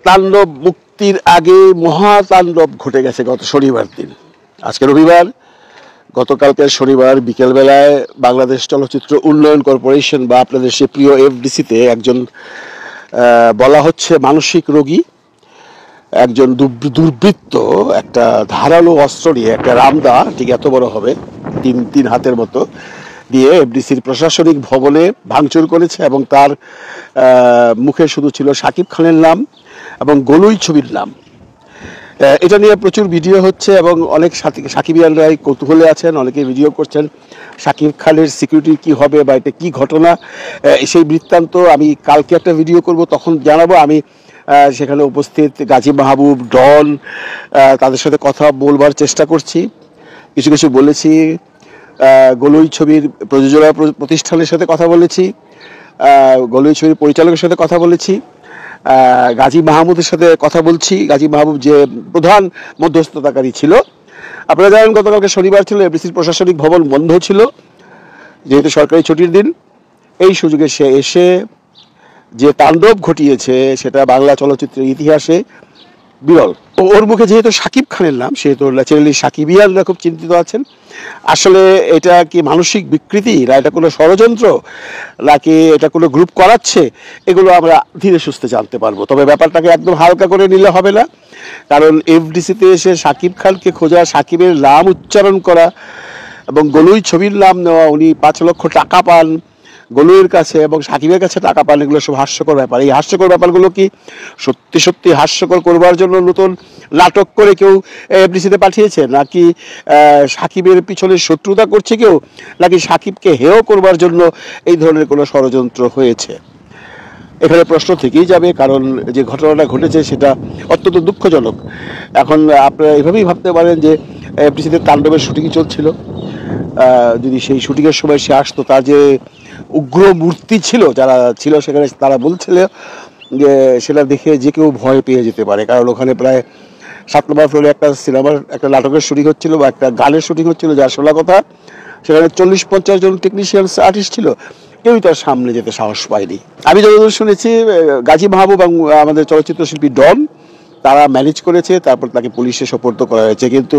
তাণ্ডব মুক্তির আগে মহাতাণ্ডব ঘটে গেছে গত শনিবার দিন। আজকে রবিবার, গতকালকে শনিবার বিকেলবেলায় বাংলাদেশ চলচ্চিত্র উন্নয়ন কর্পোরেশন বা আপনাদের সে প্রিয় এফডিসিতে একজন বলা হচ্ছে মানসিক রোগী, একজন দুর্বৃত্ত একটা ধারালো অস্ত্র নিয়ে, একটা রামদা ঠিক এত বড় হবে, তিন হাতের মতো দিয়ে এফডিসির প্রশাসনিক ভবনে ভাঙচুর করেছে এবং তার মুখে শুধু ছিল শাকিব খানের নাম এবং গলুই ছবির নাম। এটা নিয়ে প্রচুর ভিডিও হচ্ছে এবং অনেক সাকিবিয়ানরাই কৌতূহলে আছেন, অনেকে ভিডিও করছেন শাকিব খানের সিকিউরিটি কি হবে বা এটা কি ঘটনা। সেই বৃত্তান্ত আমি কালকে একটা ভিডিও করব, তখন জানাবো। আমি সেখানে উপস্থিত গাজী মাহবুব, ডন, তাদের সাথে কথা বলবার চেষ্টা করছি, কিছু কিছু বলেছি। গলুই ছবির প্রযোজনা প্রতিষ্ঠানের সাথে কথা বলেছি, গলুই ছবির পরিচালকের সাথে কথা বলেছি, গাজী মাহমুদের সাথে কথা বলছি। গাজী মাহবুব যে প্রধান মধ্যস্থতাকারী ছিল। আপনারা জানেন গতকালকে শনিবার ছিল, এফডিসির প্রশাসনিক ভবন বন্ধ ছিল যেহেতু সরকারি ছুটির দিন। এই সুযোগে সে এসে যে তাণ্ডব ঘটিয়েছে সেটা বাংলা চলচ্চিত্রের ইতিহাসে বিরল। ওর মুখে যেহেতু শাকিব খানের নাম, সেহেতু ন্যাচারালি সাকিবিয়ানরা খুব চিন্তিত আছেন। আসলে এটা কি মানসিক বিকৃতি, না এটা কোনো ষড়যন্ত্র, নাকি এটা কোনো গ্রুপ করাচ্ছে, এগুলো আমরা ধীরে সুস্থে জানতে পারবো। তবে ব্যাপারটাকে একদম হালকা করে নিলে হবে না, কারণ এফডিসিতে এসে শাকিব খানকে খোঁজা, সাকিবের নাম উচ্চারণ করা এবং গলুই ছবির নাম নেওয়া, উনি 5 লক্ষ টাকা পান গলুইয়ের কাছে এবং সাকিবের কাছে টাকা পান, এগুলো সব হাস্যকর ব্যাপার। এই হাস্যকর ব্যাপারগুলো কি সত্যি সত্যি হাস্যকর করবার জন্য নতুন নাটক করে কেউ এফডিসিতে পাঠিয়েছে, নাকি সাকিবের পিছনে শত্রুতা করছে কেউ, নাকি সাকিবকে হেয় করবার জন্য এই ধরনের কোনো ষড়যন্ত্র হয়েছে? এখানে প্রশ্ন থেকেই যাবে, কারণ যে ঘটনাটা ঘটেছে সেটা অত্যন্ত দুঃখজনক। এখন আপনারা এভাবেই ভাবতে পারেন যে এফডিসিতে তাণ্ডবের শুটিং চলছিল, যদি সেই শুটিংয়ের সময় সে আসতো, তার যে উগ্র মূর্তি ছিল, যারা ছিল সেখানে, তারা বলছিল যে সেটা দেখে যে কেউ ভয় পেয়ে যেতে পারে, কারণ ওখানে প্রায় 7 নম্বর ফ্লোরে একটা সিনেমার, একটা নাটকের শুটিং হচ্ছিল বা একটা গানের শুটিং হচ্ছিল, যার শোনা কথা সেখানে 40-50 জন টেকনিশিয়ানস আর্টিস্ট ছিল, কেউই তার সামনে যেতে সাহস পায়নি। আমি যতদূর শুনেছি গাজী মাহবুব এবং আমাদের চলচ্চিত্র শিল্পী ডন তারা ম্যানেজ করেছে, তারপর তাকে পুলিশে সোপর্দ করা হয়েছে। কিন্তু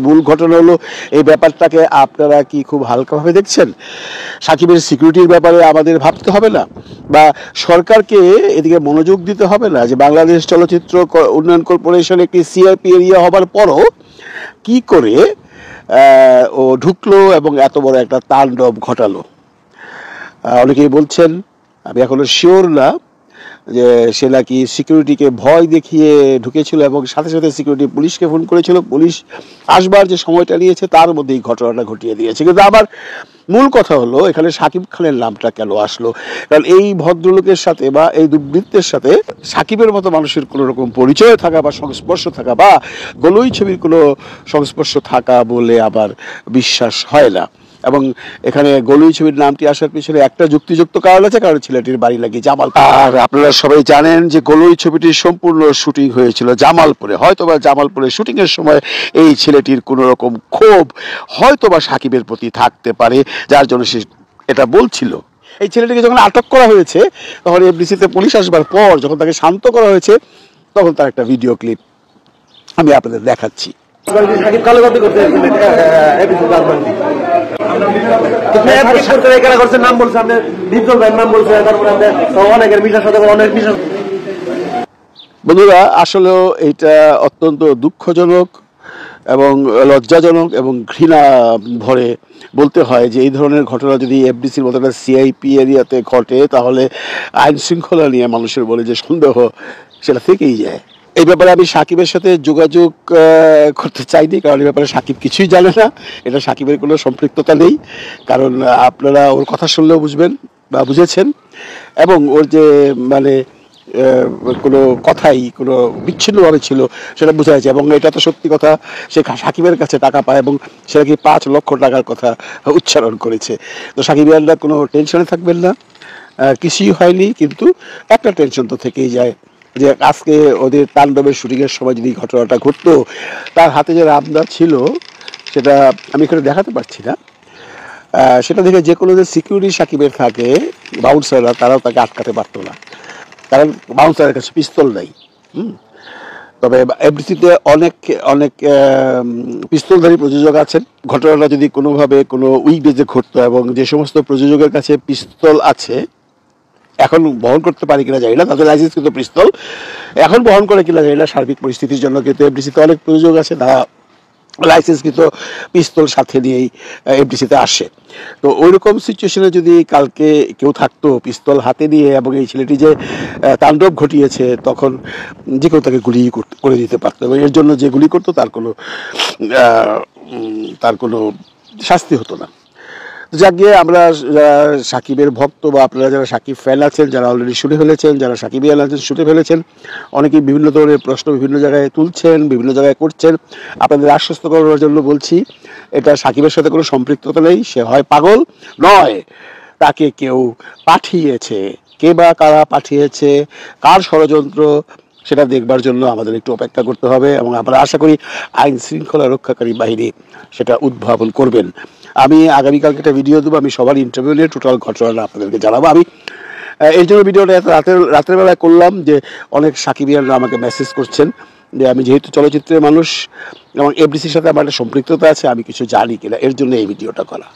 মূল ঘটনা হলো এই ব্যাপারটাকে আপনারা কি খুব হালকাভাবে দেখছেন? সাকিবের সিকিউরিটির ব্যাপারে আমাদের ভাবতে হবে না, বা সরকারকে এদিকে মনোযোগ দিতে হবে না যে বাংলাদেশ চলচ্চিত্র উন্নয়ন কর্পোরেশন একটি সিআইপি এরিয়া হবার পরও কি করে ও ঢুকলো এবং এত বড় একটা তাণ্ডব ঘটালো? অনেকেই বলছেন, আমি এখনো শিওর না, যে সে নাকি সিকিউরিটিকে ভয় দেখিয়ে ঢুকেছিল এবং সাথে সাথে সিকিউরিটি পুলিশকে ফোন করেছিল। পুলিশ আসবার যে সময়টা নিয়েছে তার মধ্যে এই ঘটনাটা ঘটিয়ে দিয়েছে। কিন্তু আবার মূল কথা হলো এখানে শাকিব খানের নামটা কেন আসলো? কারণ এই ভদ্রলোকের সাথে বা এই দুর্বৃত্তের সাথে সাকিবের মতো মানুষের কোনো রকম পরিচয় থাকা বা সংস্পর্শ থাকা বা গলুই ছবির কোনো সংস্পর্শ থাকা বলে আবার বিশ্বাস হয় না। এবং এখানে গলুই ছবির নামটি আসার পিছনে একটা যুক্তিযুক্ত কারণ আছে, কারণ ছেলেটির বাড়ি লাগে জামালপুর। আর আপনারা সবাই জানেন যে গলুই ছবিটির সম্পূর্ণ শুটিং হয়েছিল জামালপুরে। হয়তোবা জামালপুরে শুটিং এর সময় এই ছেলেটির কোনো রকম ক্ষোভ হয়তোবা সাকিবের প্রতি থাকতে পারে, যার জন্য সে এটা বলছিল। এই ছেলেটিকে যখন আটক করা হয়েছে, তখন এফডিসিতে পুলিশ আসবার পর যখন তাকে শান্ত করা হয়েছে, তখন তার একটা ভিডিও ক্লিপ আমি আপনাদের দেখাচ্ছি। সাকিব কালো করতে বন্ধুরা, আসলেও এটা অত্যন্ত দুঃখজনক এবং লজ্জাজনক এবং ঘৃণা ভরে বলতে হয় যে এই ধরনের ঘটনা যদি এফডিসির মতো একটা সিআইপি এরিয়াতে ঘটে, তাহলে আইন শৃঙ্খলা নিয়ে মানুষের বলে যে সন্দেহ সেটা থেকেই যায়। এই ব্যাপারে আমি সাকিবের সাথে যোগাযোগ করতে চাইনি, কারণ এই ব্যাপারে সাকিব কিছুই জানে না, এটা সাকিবের কোনো সম্পৃক্ততা নেই। কারণ আপনারা ওর কথা শুনলেও বুঝবেন বা বুঝেছেন, এবং ওর যে মানে কোনো কথাই কোনো বিচ্ছিন্নভাবে ছিল সেটা বোঝা যাচ্ছে। এবং এটা তো সত্যি কথা, সে সাকিবের কাছে টাকা পায় এবং সেটা কি 5 লক্ষ টাকার কথা উচ্চারণ করেছে। তো সাকিবিয়ানরা কোনো টেনশনে থাকবেন না, কিছুই হয়নি, কিন্তু একটা টেনশন তো থেকেই যায় যে আজকে ওদের তাণ্ডবের শুটিংয়ের সময় যদি ঘটনাটা ঘটতো, তার হাতে যে রামদা ছিল সেটা আমি এখানে দেখাতে পারছি না, সেটা দেখে যে কোনো যে সিকিউরিটি সাকিবের থাকে বাউন্সাররা তারাও তাকে আটকাতে পারতো না, কারণ বাউন্সারের কাছে পিস্তল নেই। তবে এফডিসিতে অনেক অনেক পিস্তলধারী প্রযোজক আছেন। ঘটনাটা যদি কোনোভাবে কোনো উইকডেজে ঘটতো এবং যে সমস্ত প্রযোজকের কাছে পিস্তল আছে এখন বহন করতে পারে কিনা জানি না, তাদের লাইসেন্স কিন্তু পিস্তল এখন বহন করে কিনা জানি না, সার্বিক পরিস্থিতির জন্য কিন্তু এফডিসিতে অনেক প্রযোজক আছে তারা লাইসেন্স কিন্তু পিস্তল সাথে নিয়েই এফডিসিতে আসে। তো ওইরকম সিচুয়েশনে যদি কালকে কেউ থাকতো পিস্তল হাতে নিয়ে এবং এই ছেলেটি যে তাণ্ডব ঘটিয়েছে তখন যে কেউ তাকে গুলি করে দিতে পারতো এবং এর জন্য যে গুলি করতো তার কোনো শাস্তি হতো না। যাক গিয়ে আমরা যারা সাকিবের ভক্ত বা আপনারা যারা সাকিব ফ্যান আছেন, যারা অলরেডি শুনে ফেলেছেন, যারা সাকিবিয়ান আছেন শুনে ফেলেছেন, অনেকেই বিভিন্ন ধরনের প্রশ্ন বিভিন্ন জায়গায় তুলছেন, বিভিন্ন জায়গায় করছেন। আপনাদের আশ্বস্ত করার জন্য বলছি এটা সাকিবের সাথে কোনো সম্পৃক্ততা নেই। সে হয় পাগল নয় তাকে কেউ পাঠিয়েছে, কে বা কারা পাঠিয়েছে, কার ষড়যন্ত্র সেটা দেখবার জন্য আমাদের একটু অপেক্ষা করতে হবে এবং আমরা আশা করি আইন শৃঙ্খলা রক্ষাকারী বাহিনী সেটা উদ্ভাবন করবেন। আমি আগামীকালকে একটা ভিডিও দেবো, আমি সবার ইন্টারভিউ নিয়ে টোটাল ঘটনাটা আপনাদেরকে জানাবো। আমি এই জন্য ভিডিওটা এত রাতের বেলায় করলাম যে অনেক সাকিবিয়ানরা আমাকে মেসেজ করছেন যে আমি যেহেতু চলচ্চিত্রের মানুষ এবং এফডিসির সাথে আমার একটা সম্পৃক্ততা আছে, আমি কিছু জানি কিনা, এর জন্য এই ভিডিওটা করা।